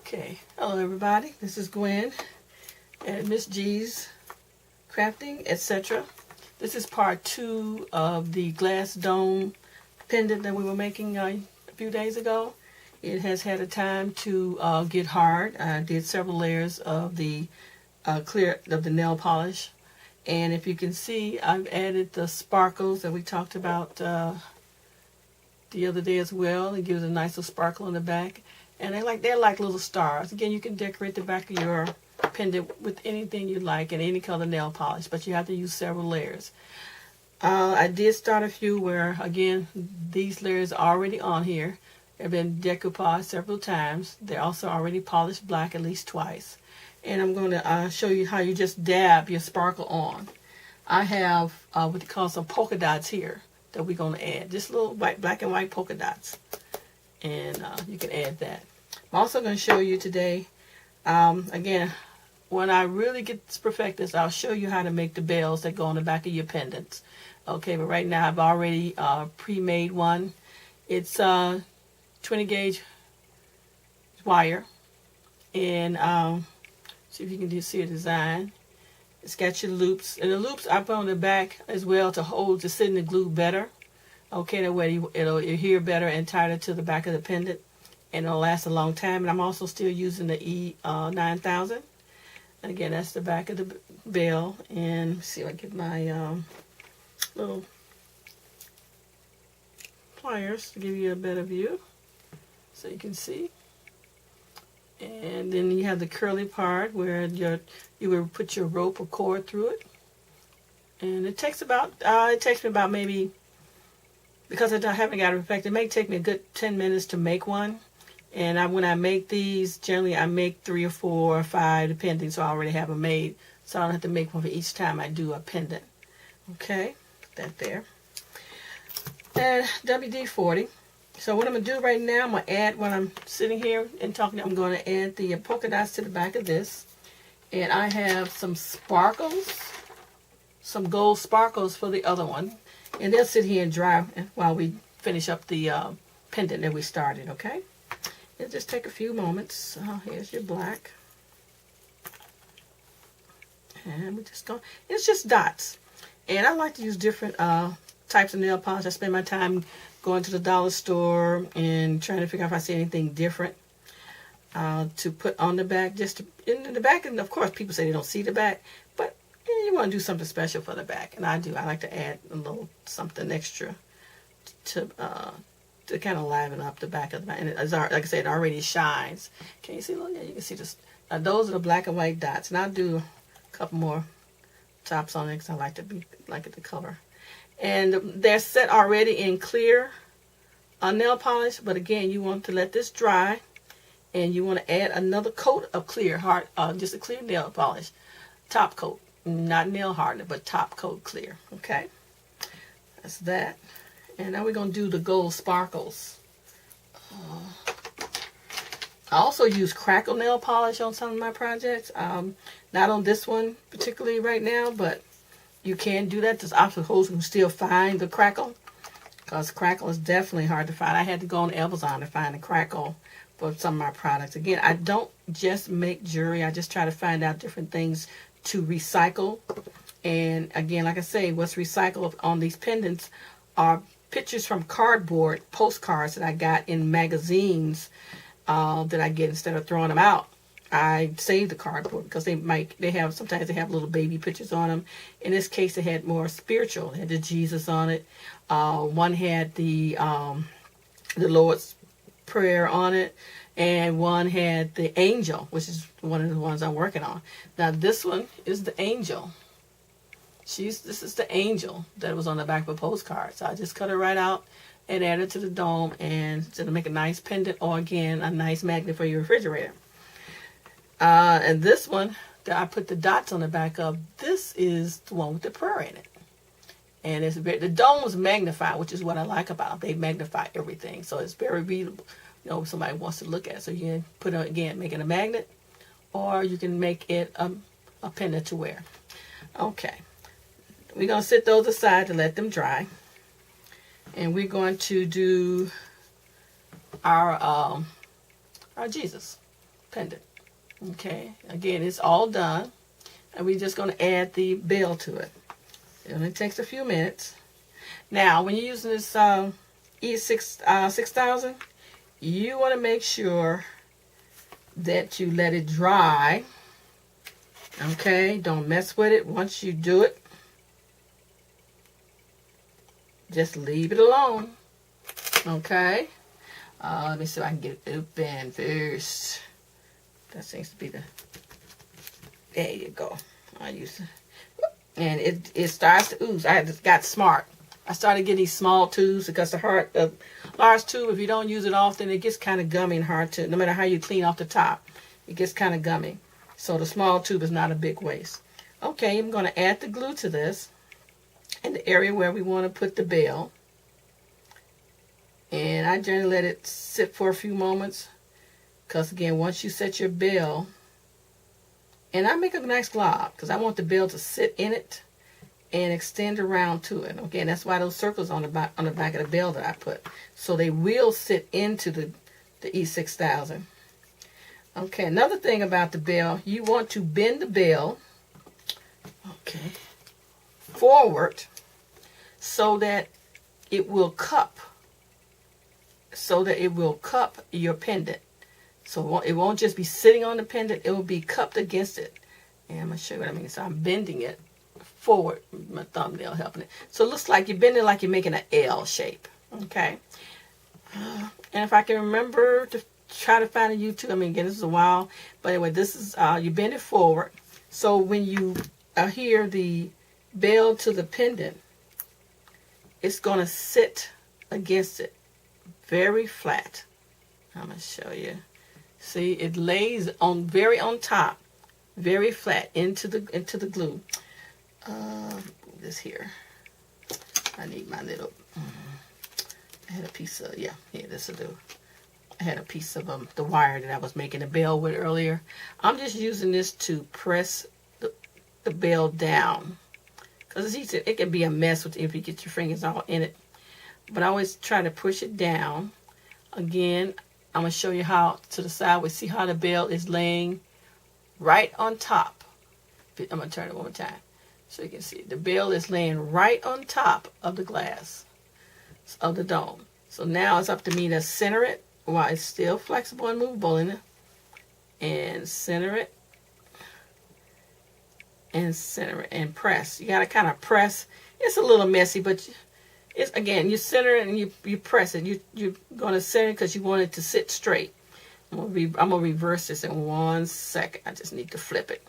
Okay, hello everybody. This is Gwen at Miss G's Crafting, etc. This is part 2 of the glass dome pendant that we were making a few days ago. It has had a time to get hard. I did several layers of the nail polish, and if you can see, I've added the sparkles that we talked about the other day as well. It gives a nice little sparkle in the back. And they're like little stars. Again, you can decorate the back of your pendant with anything you like and any color nail polish, but you have to use several layers. I did start a few where, again, these layers are already on here. They've been decoupaged several times. They're also already polished black at least twice. And I'm going to show you how you just dab your sparkle on. I have what they call some polka dots here that we're going to add. Just little black and white polka dots. And you can add that. I'm also going to show you today, again, when I really get this perfected, I'll show you how to make the bells that go on the back of your pendants. Okay, but right now I've already pre-made one. It's 20 gauge wire, and see if you can see a design. It's got your loops, and the loops I put on the back as well to sit in the glue better. Okay, that way it'll adhere better and tighter to the back of the pendant, and it'll last a long time. And I'm also still using the E9000. And again, that's the back of the bell. And let's see if I get my little pliers to give you a better view, so you can see. And then you have the curly part where you would put your rope or cord through it. And it takes me about maybe, because I haven't got it perfected, it may take me a good 10 minutes to make one. And when I make these, generally I make 3 or 4 or 5, depending, so I already have them made. So I don't have to make one for each time I do a pendant. Okay, put that there. And WD-40. So what I'm going to do right now, I'm going to add, when I'm sitting here and talking, I'm going to add the polka dots to the back of this. And I have some sparkles, some gold sparkles for the other one. And they'll sit here and dry while we finish up the pendant that we started, okay? It'll just take a few moments. Here's your black. And we just go. It's just dots. And I like to use different types of nail polish. I spend my time going to the dollar store and trying to figure out if I see anything different to put on the back. Just in the back, and of course people say they don't see the back, but you want to do something special for the back, and I do. I like to add a little something extra to kind of liven up the back of the back. And like I said, it already shines. Can you see? Yeah, you can see this. Those are the black and white dots, and I'll do a couple more tops on it because I like it to cover. And they're set already in clear nail polish, but again, you want to let this dry, and you want to add another coat of clear, just a clear nail polish, top coat. Not nail hardener, but top coat clear. Okay, that's that. And now we're going to do the gold sparkles. I also use crackle nail polish on some of my projects. Not on this one particularly right now, but you can do that. There's obstacles can still find the crackle, because crackle is definitely hard to find. I had to go on Amazon to find the crackle for some of my products. Again, I don't just make jewelry. I just try to find out different things to recycle. And again, like I say, what's recycled on these pendants are pictures from cardboard postcards that I got in magazines that I get. Instead of throwing them out, I save the cardboard because sometimes they have little baby pictures on them. In this case, it had more spiritual. It had the Jesus on it. One had the Lord's Prayer on it. And one had the angel, which is one of the ones I'm working on. Now this one is the angel. This is the angel that was on the back of a postcard. So I just cut her right out and add it to the dome, and to make a nice pendant, or again, a nice magnet for your refrigerator. And this one that I put the dots on the back of, this is the one with the prayer in it. And the dome was magnified, which is what I like about it. They magnify everything, so it's very readable. Somebody wants to look at it. So you can put it, again, make it a magnet, or you can make it a pendant to wear. Okay. We're going to set those aside to let them dry. And we're going to do our Jesus pendant. Okay, again, it's all done. And we're just going to add the bell to it. It only takes a few minutes. Now, when you're using this E6000, you want to make sure that you let it dry. Okay, don't mess with it. Once you do it, just leave it alone. Okay. Let me see if I can get it open first. That seems to be the... There you go. I use it. And it starts to ooze. I just got smart. I started getting these small tubes because the large tube, if you don't use it often, it gets kind of gummy and hard to, no matter how you clean off the top, it gets kind of gummy. So the small tube is not a big waste. Okay, I'm going to add the glue to this in the area where we want to put the bell. And I generally let it sit for a few moments because, again, once you set your bell, and I make a nice glob because I want the bell to sit in it and extend around to it. Again, that's why those circles on the back of the bell that I put. So they will sit into the E6000. Okay, another thing about the bell, you want to bend the bell, okay, forward so that it will cup your pendant. So it won't just be sitting on the pendant, it will be cupped against it. And I'm going to show you what I mean. So I'm bending it forward, my thumbnail helping it. So it looks like you're bending like you're making an L shape. Okay. And if I can remember to try to find a YouTube, I mean, again, this is a while. But anyway, this is, you bend it forward. So when you adhere the bell to the pendant, it's going to sit against it very flat. I'm going to show you. See, it lays on on top, very flat into the glue. This here. I need my little. I had a piece of this will do. I had a piece of the wire that I was making a bell with earlier. I'm just using this to press the bell down because it's easy. It can be a mess if you get your fingers all in it. But I always try to push it down. Again, I'm going to show you how to the side. We see how the bell is laying right on top. I'm going to turn it one more time so you can see. The bell is laying right on top of the glass of the dome. So now it's up to me to center it while it's still flexible and movable in it. And center it. And center it and press. You got to kind of press. It's a little messy, but it's, again, you center it and you press it. You're going to center it because you want it to sit straight. I'm going to reverse this in 1 second. I just need to flip it.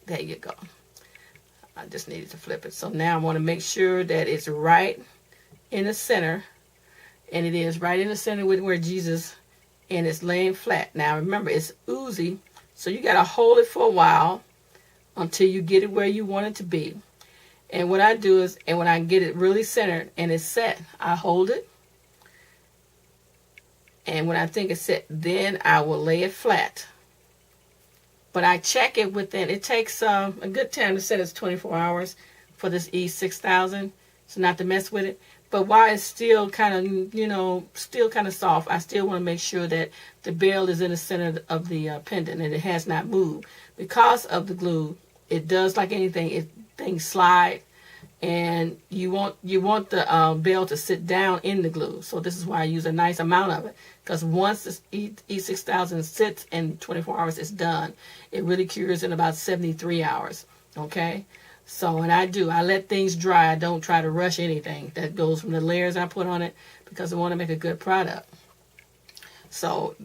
There you go. I just needed to flip it. So now I want to make sure that it's right in the center. And it is right in the center with where Jesus, and it's laying flat. Now remember, it's oozy. So you got to hold it for a while until you get it where you want it to be. And what I do is, and when I get it really centered and it's set, I hold it. And when I think it's set, then I will lay it flat. But I check it within, it takes a good time to set. It's 24 hours for this E6000. So not to mess with it. But while it's still kind of, still kind of soft, I still want to make sure that the bell is in the center of the pendant and it has not moved. Because of the glue, it does, like anything, things slide, and you want the bell to sit down in the glue. So this is why I use a nice amount of it, because once this E6000 sits in 24 hours, it's done. It really cures in about 73 hours. Okay, so and I let things dry. I don't try to rush anything that goes from the layers I put on it because I want to make a good product. So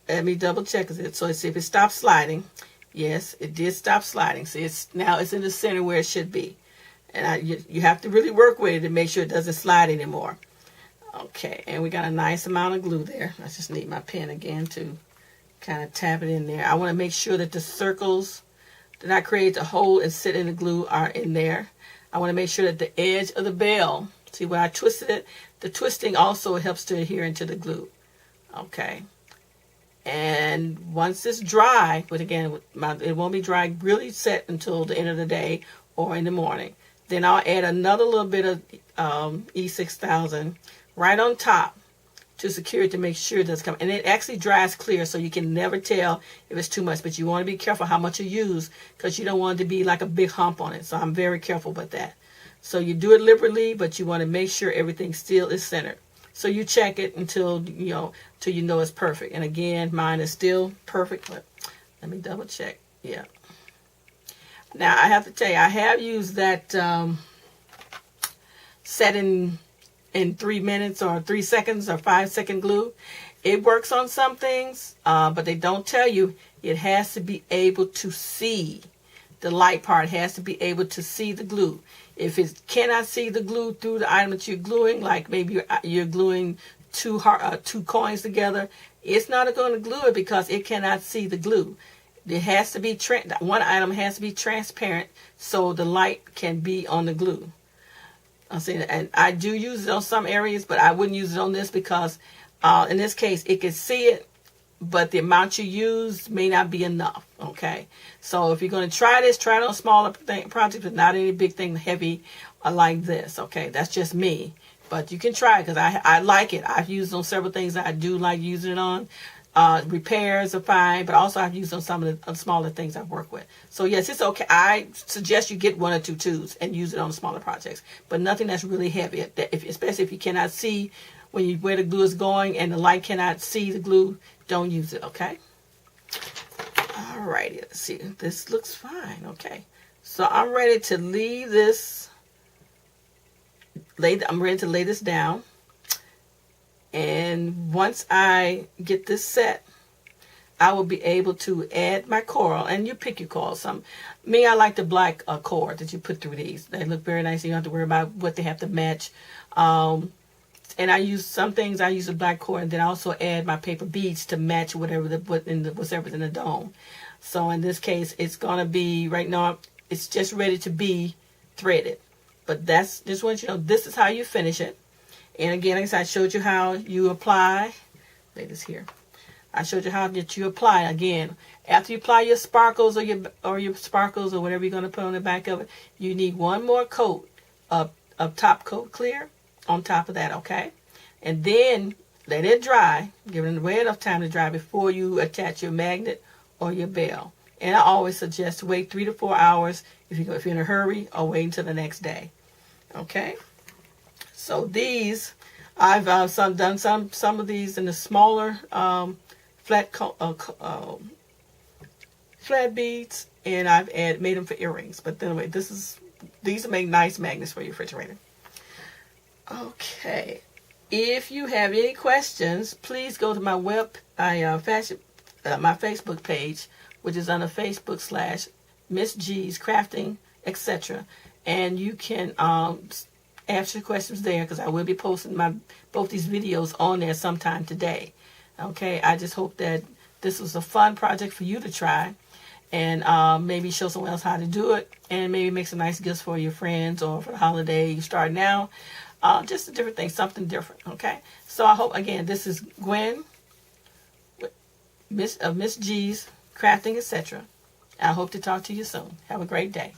let me double check it. So see if it stops sliding. Yes, it did stop sliding. See, now it's in the center where it should be. And you have to really work with it to make sure it doesn't slide anymore. Okay, and we got a nice amount of glue there. I just need my pen again to kind of tap it in there. I want to make sure that the circles that I create to hold and sit in the glue are in there. I want to make sure that the edge of the bell, see where I twisted it, the twisting also helps to adhere into the glue. Okay. And once it's dry, but again, it won't be dry really set until the end of the day or in the morning. Then I'll add another little bit of E6000 right on top to secure it to make sure that's coming. And it actually dries clear, so you can never tell if it's too much. But you want to be careful how much you use, because you don't want it to be like a big hump on it. So I'm very careful with that. So you do it liberally, but you want to make sure everything still is centered. So you check it until till you know it's perfect. And again, mine is still perfect. But let me double check. Yeah. Now I have to tell you, I have used that set in 3 minutes or 3 seconds or 5-second glue. It works on some things, but they don't tell you it has to be able to see. The light part has to be able to see the glue. If it cannot see the glue through the item that you're gluing, like maybe you're gluing two coins together, it's not going to glue it because it cannot see the glue. It has to be one item has to be transparent so the light can be on the glue. I'm saying, and I do use it on some areas, but I wouldn't use it on this because in this case it can see it, but the amount you use may not be enough. Okay, so if you're going to try this, try it on smaller projects, but not any big thing heavy like this. Okay, that's just me, but you can try it because I like it. I've used it on several things that I do like using it on. Repairs are fine, but also I've used on some of the smaller things I work with. So yes, it's okay. I suggest you get 1 or 2 tubes and use it on smaller projects, but nothing that's really heavy. Especially if you cannot see where the glue is going and the light cannot see the glue, don't use it. Okay. Alrighty, let's see. This looks fine. Okay, so I'm ready to leave this. I'm ready to lay this down. And once I get this set, I will be able to add my coral. And you pick your coral. I like the black cord that you put through these. They look very nice. You don't have to worry about what they have to match. And I use some things. I use a black cord, and then I also add my paper beads to match whatever's in the dome. So in this case, it's gonna be right now. It's just ready to be threaded. But just want you to know this is how you finish it. And again, like I said, I showed you how you apply. Lay this here. I showed you how that you apply. Again, after you apply your sparkles or your sparkles or whatever you're going to put on the back of it, you need one more coat of top coat clear on top of that, okay? And then let it dry. Give it way enough time to dry before you attach your magnet or your bell. And I always suggest to wait 3 to 4 hours if you're in a hurry, or wait until the next day. Okay? So these, I've done some of these in the smaller flat beads, and I've made them for earrings. But anyway, these make nice magnets for your refrigerator. Okay, if you have any questions, please go to my my Facebook page, which is on the Facebook / Miss G's Crafting, etc. And you can ask your questions there, because I will be posting both these videos on there sometime today. Okay, I just hope that this was a fun project for you to try, and maybe show someone else how to do it, and maybe make some nice gifts for your friends or for the holiday you start now. Just a different thing, something different. Okay, so I hope, again, this is Gwen of Miss G's Crafting, etc. I hope to talk to you soon. Have a great day.